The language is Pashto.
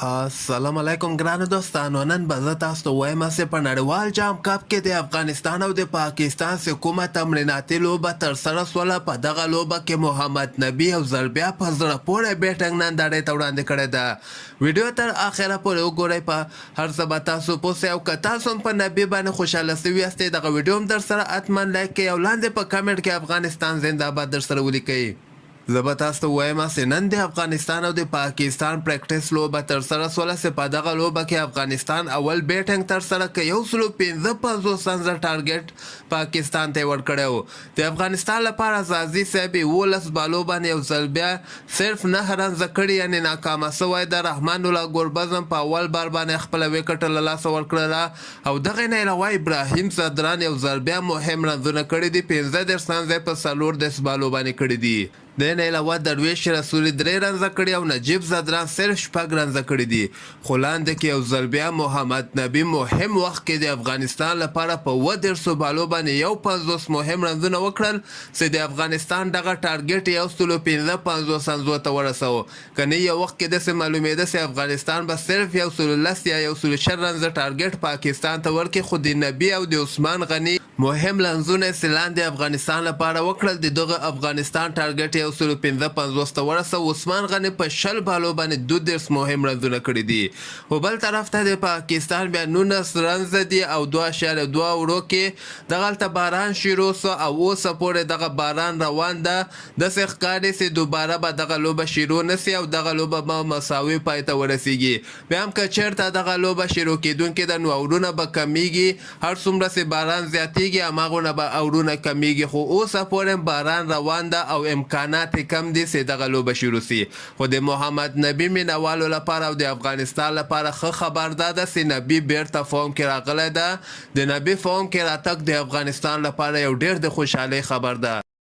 السلام علیکم ګرانو دوستانو. نن به زه تاسو ته وایم چې په نړیوال جام کپ کې د افغانستان او د پاکستان چې کومه تمریناتي لوبه ترسره سوله، په دغه لوبه کې محمد نبي یو ځل بیا په زړه پورې بیټنګ نندارې ته وړاندې کړې ده. ویډیو تر اخره پورې وګورئ. په هر څه به تاسو پوه سئ او که تاسو هم په نبي باندې خوشحاله سوي یاستئ، دغه ویډیو هم در سره حتما لایک کړئ او لاندې په کمنټ کې افغانستان زنده‌باد در سره ولیکئ. زه به تاسو ته وایم چې نن د افغانستان او د پاکستان پریکټس لوبه ترسره سوله چې په دغه لوبه کې افغانستان اول بیټنګ ترسره کړ. 155 رنز ټارګټ پاکستان ته ورکړی و. د افغانستان لپاره زازي صاحب 11 بالو باندې یو ځل بیا صرف 9 رنز کړي، یعنې ناکامه سوی د رحمان الله ګوربز په اول بار باندې خپله ویکټ له لاسه ورکړله او دغې نه علاوه ابراهیم صدران یو ځل بیا مهم رنزونه کړي دي. 15 رنز په 14 بالو باندې کړي دي. د نه علاوه درویش رسولي 3 رنزه کړي او نجیب زدران صرف 6 رنزه کړي دي. خو لاندې کې یو ځل بیا محمد نبي مهم وخت کې د افغانستان لپاره په 13 بالو باندې 50 مهم رنزونه وکړل چې د افغانستان دغه ټارګټ 155 رنزو ته ورساوه. کنه یو وخت کې داسې معلومېده چې افغانستان به صرف 110 یا 110 رنزه ټارګټ پاکستان ته ورکړي، خو د نبي او د عثمان غني مهم رنزونه چې لاندې افغانستان لپاره وکړل. د دغه افغانستان ټارګټ 155 ته ورساوه. عثمان غني په 10 بالو باندې 12 مهم رنزونه کړي دي. خو بل طرف ته د پاکستان بیا 19 رنز دي او 2.2 ورو کې دغلته باران شروع سو او اوسه پورې دغه باران روان ده. داسې ښکاري چې دوباره به دغه لوبه شروع نسي او دغه لوبه به مساوي پای ته ورسیږي. بیا هم که چېرته دغه لوبه شروع کېدونکې ده نو اورونه به کمیږي. هر څومره چې باران زیاتېږي هماغونه به اورونه کمیږي، خو اوسه پورې باران روان ده او امکانات کم دي چې دغه لوبه شروع سي. خو د محمد نبي مینوالو لپاره او د افغانستان لپاره ښه خبر دا ده چې نبي بیرته فورم کې راغلی ده. د نبي فورم کې راتګ د افغانستان لپاره یو ډېر د خوشحالۍ خبر ده.